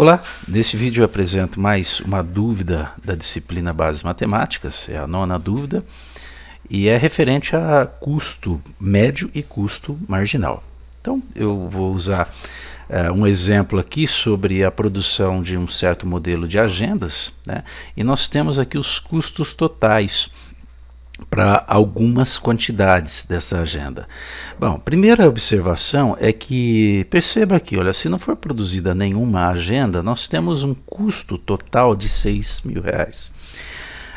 Olá, nesse vídeo eu apresento mais uma dúvida da disciplina Bases Matemáticas, é a 9ª dúvida, e é referente a custo médio e custo marginal. Então eu vou usar um exemplo aqui sobre a produção de um certo modelo de agendas, né? E nós temos aqui os custos totais para algumas quantidades dessa agenda. Bom, primeira observação é que, perceba aqui, olha, se não for produzida nenhuma agenda, nós temos um custo total de R$6.000.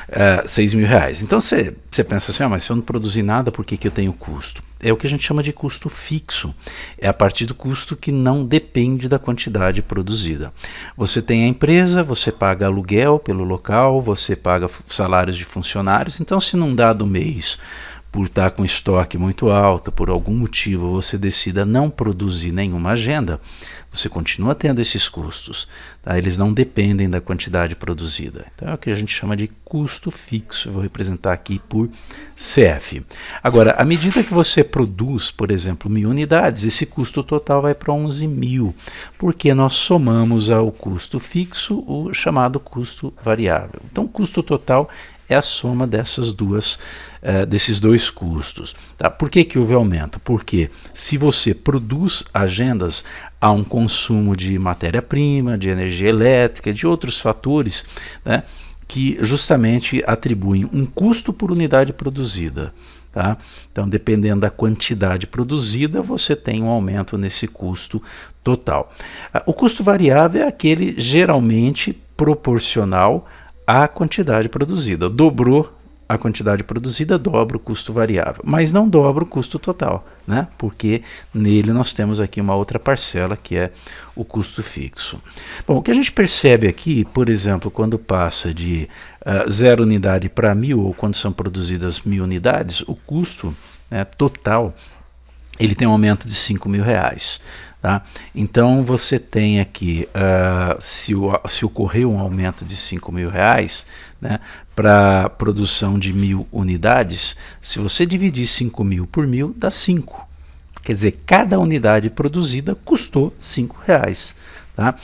R$6.000. Então você pensa assim, mas se eu não produzir nada, por que eu tenho custo? É o que a gente chama de custo fixo. É a partir do custo que não depende da quantidade produzida. Você tem a empresa, você paga aluguel pelo local, você paga salários de funcionários. Então, se num dado mês, por estar com estoque muito alto, por algum motivo você decida não produzir nenhuma agenda, você continua tendo esses custos, tá? Eles não dependem da quantidade produzida. Então é o que a gente chama de custo fixo. Eu vou representar aqui por CF. Agora, à medida que você produz, por exemplo, 1.000 unidades, esse custo total vai para 11.000, porque nós somamos ao custo fixo o chamado custo variável. Então, o custo total é a soma desses dois custos. Tá? Por que houve aumento? Porque se você produz agendas, há um consumo de matéria-prima, de energia elétrica, de outros fatores, né, que justamente atribuem um custo por unidade produzida. Tá? Então, dependendo da quantidade produzida, você tem um aumento nesse custo total. O custo variável é aquele geralmente proporcional à quantidade produzida. Dobrou a quantidade produzida, dobra o custo variável, mas não dobra o custo total, né? Porque nele nós temos aqui uma outra parcela que é o custo fixo. Bom, o que a gente percebe aqui, por exemplo, quando passa de 0 unidade para 1.000 ou quando são produzidas 1.000 unidades, o custo, né, total, ele tem um aumento de R$5.000. Tá? Então você tem aqui, se ocorreu um aumento de R$5.000, né, para produção de 1.000 unidades, se você dividir 5.000 por 1.000, dá 5. Quer dizer, cada unidade produzida custou R$5. Tá?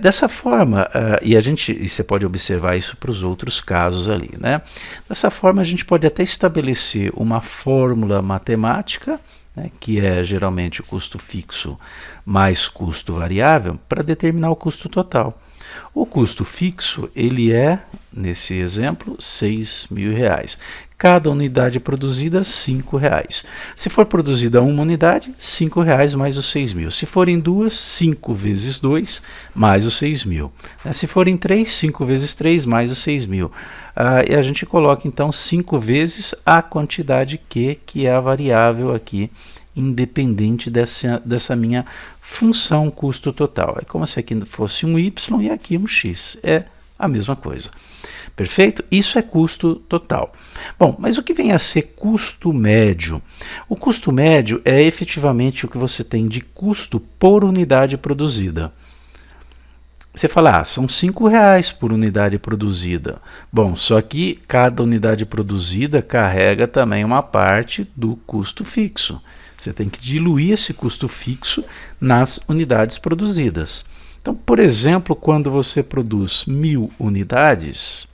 Dessa forma, e você pode observar isso para os outros casos ali, né? Dessa forma a gente pode até estabelecer uma fórmula matemática, né, que é geralmente o custo fixo mais custo variável, para determinar o custo total. O custo fixo, ele é, nesse exemplo, R$6.000. Cada unidade produzida, R$5. Se for produzida uma unidade, R$5 mais os 6.000. Se forem duas, 5 vezes 2 mais os 6.000. Se forem 3, 5 vezes 3 mais os 6.000. E a gente coloca então 5 vezes a quantidade Q, que é a variável aqui, independente dessa minha função custo total. É como se aqui fosse um Y e aqui um X. É a mesma coisa. Perfeito? Isso é custo total. Bom, mas o que vem a ser custo médio? O custo médio é efetivamente o que você tem de custo por unidade produzida. Você fala, são R$5 por unidade produzida. Bom, só que cada unidade produzida carrega também uma parte do custo fixo. Você tem que diluir esse custo fixo nas unidades produzidas. Então, por exemplo, quando você produz 1.000 unidades,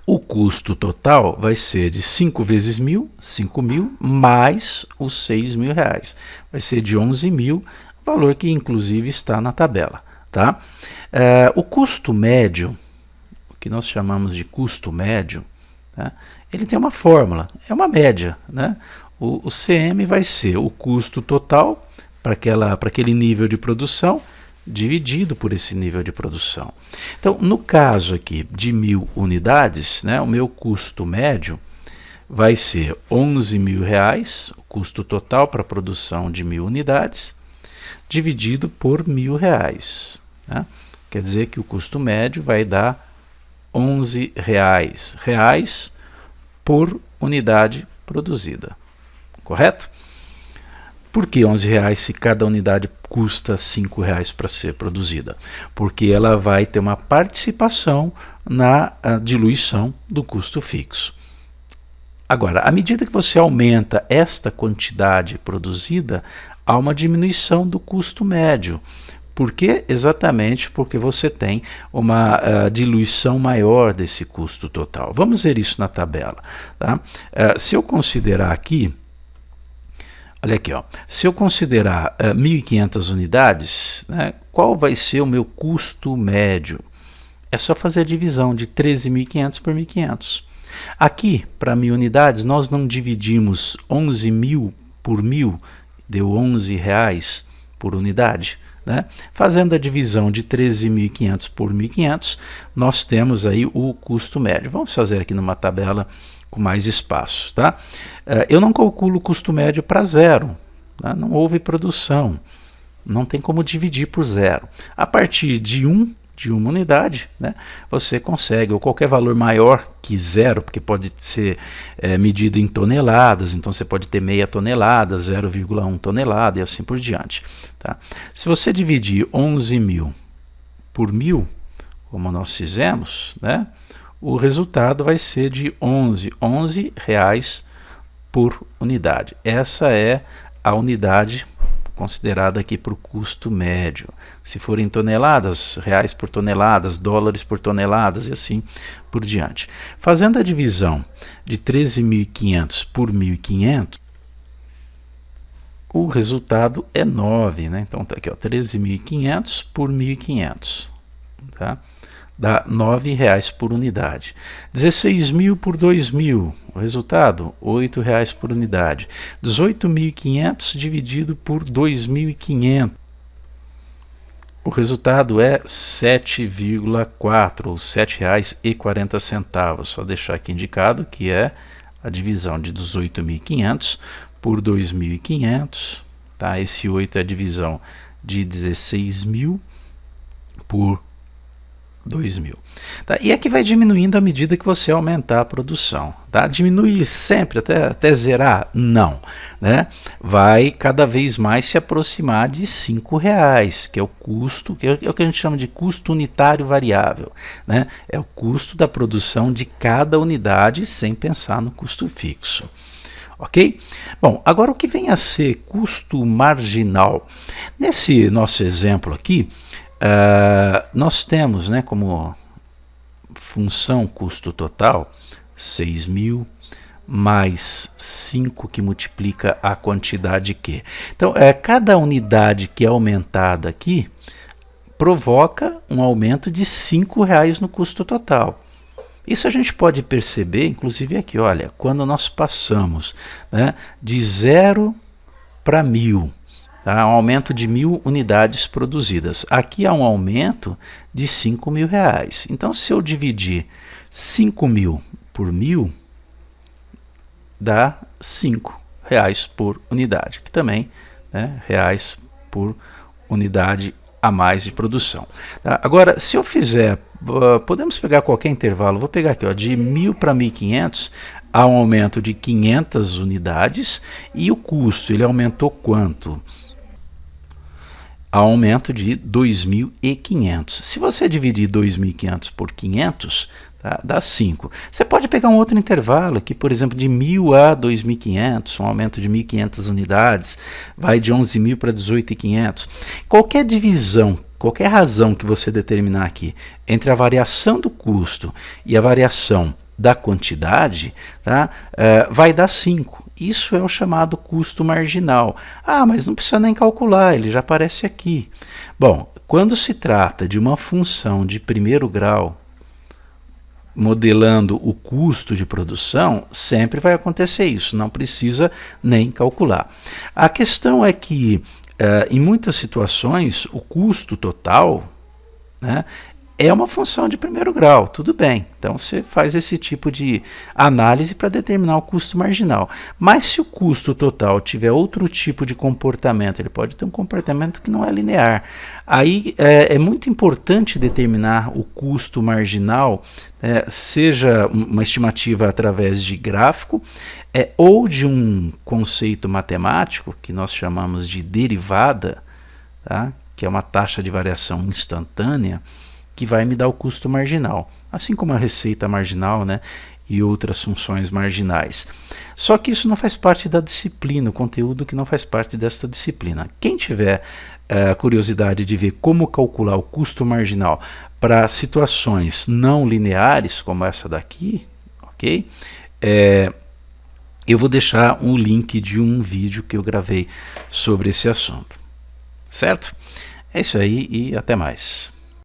o custo total vai ser de 5 vezes 1.000, 5.000, mais os R$6.000. Vai ser de 11.000, valor que inclusive está na tabela. Tá? O custo médio, o que nós chamamos de custo médio, tá? Ele tem uma fórmula, é uma média, né? O CM vai ser o custo total para aquele nível de produção, dividido por esse nível de produção. Então, no caso aqui de 1.000 unidades, né, o meu custo médio vai ser R$11.000, o custo total para a produção de 1.000 unidades, dividido por R$1.000. Né? Quer dizer que o custo médio vai dar R$11 por unidade produzida. Correto? Por que R$11 se cada unidade custa R$5 para ser produzida? Porque ela vai ter uma participação na diluição do custo fixo. Agora, à medida que você aumenta esta quantidade produzida, há uma diminuição do custo médio, Por quê? Exatamente porque você tem uma diluição maior desse custo total. Vamos ver isso na tabela. Tá? Se eu considerar aqui, olha aqui, ó, se eu considerar 1.500 unidades, né, qual vai ser o meu custo médio? É só fazer a divisão de 13.500 por 1.500. Aqui, para 1.000 unidades, nós não dividimos 11.000 por 1.000, deu R$11 por unidade. Né? Fazendo a divisão de 13.500 por 1.500, nós temos aí o custo médio. Vamos fazer aqui numa tabela com mais espaço. Tá? Eu não calculo o custo médio para zero. Tá? Não houve produção. Não tem como dividir por zero. A partir de uma unidade, né, você consegue, ou qualquer valor maior que zero, porque pode ser medido em toneladas, então você pode ter meia tonelada, 0,1 tonelada e assim por diante. Tá? Se você dividir 11.000 por 1.000, como nós fizemos, né, o resultado vai ser de R$11 por unidade. Essa é a unidade considerada aqui para o custo médio. Se forem toneladas, reais por toneladas, dólares por toneladas e assim por diante. Fazendo a divisão de 13.500 por 1.500, o resultado é 9. Né? Então está aqui, 13.500 por 1.500. Tá? Dá R$9 por unidade. 16.000 por 2.000, o resultado, R$8 por unidade. 18.500 dividido por 2.500, o resultado é 7,4 ou R$7,40. Só deixar aqui indicado que é a divisão de 18.500 por 2.500. Tá? Esse 8 é a divisão de 16.000 por 2.000. Tá? E aqui vai diminuindo à medida que você aumentar a produção. Tá? Diminui sempre até zerar? Não. Né? Vai cada vez mais se aproximar de R$5, que é o custo, que é o que a gente chama de custo unitário variável. Né? É o custo da produção de cada unidade sem pensar no custo fixo. Ok? Bom, agora o que vem a ser custo marginal? Nesse nosso exemplo aqui, nós temos, né, como função custo total 6.000 mais 5 que multiplica a quantidade Q. Então, cada unidade que é aumentada aqui provoca um aumento de R$5 no custo total. Isso a gente pode perceber, inclusive aqui, olha, quando nós passamos, né, de 0 para 1.000. Tá? Um aumento de 1.000 unidades produzidas. Aqui há um aumento de R$5.000. Então, se eu dividir 5.000 por 1.000, dá R$5 por unidade, que também, né, reais por unidade a mais de produção. Tá? Agora, se eu fizer, podemos pegar qualquer intervalo, vou pegar aqui, ó, de 1.000 para 1.500, há um aumento de 500 unidades e o custo, ele aumentou quanto? Aumento de 2.500. Se você dividir 2.500 por 500, tá, dá 5. Você pode pegar um outro intervalo aqui, por exemplo, de 1.000 a 2.500, um aumento de 1.500 unidades, vai de 11.000 para 18.500. Qualquer divisão, qualquer razão que você determinar aqui entre a variação do custo e a variação da quantidade, tá, vai dar 5. Isso é o chamado custo marginal. Ah, mas não precisa nem calcular, ele já aparece aqui. Bom, quando se trata de uma função de primeiro grau, modelando o custo de produção, sempre vai acontecer isso, não precisa nem calcular. A questão é que, em muitas situações, o custo total, né, é uma função de primeiro grau, tudo bem. Então você faz esse tipo de análise para determinar o custo marginal. Mas se o custo total tiver outro tipo de comportamento, ele pode ter um comportamento que não é linear. Aí é muito importante determinar o custo marginal, seja uma estimativa através de gráfico, ou de um conceito matemático, que nós chamamos de derivada, tá? Que é uma taxa de variação instantânea, que vai me dar o custo marginal, assim como a receita marginal, né? e outras funções marginais. Só que isso não faz parte da disciplina, o conteúdo que não faz parte desta disciplina. Quem tiver curiosidade de ver como calcular o custo marginal para situações não lineares, como essa daqui, ok? Eu vou deixar um link de um vídeo que eu gravei sobre esse assunto. Certo? É isso aí e até mais.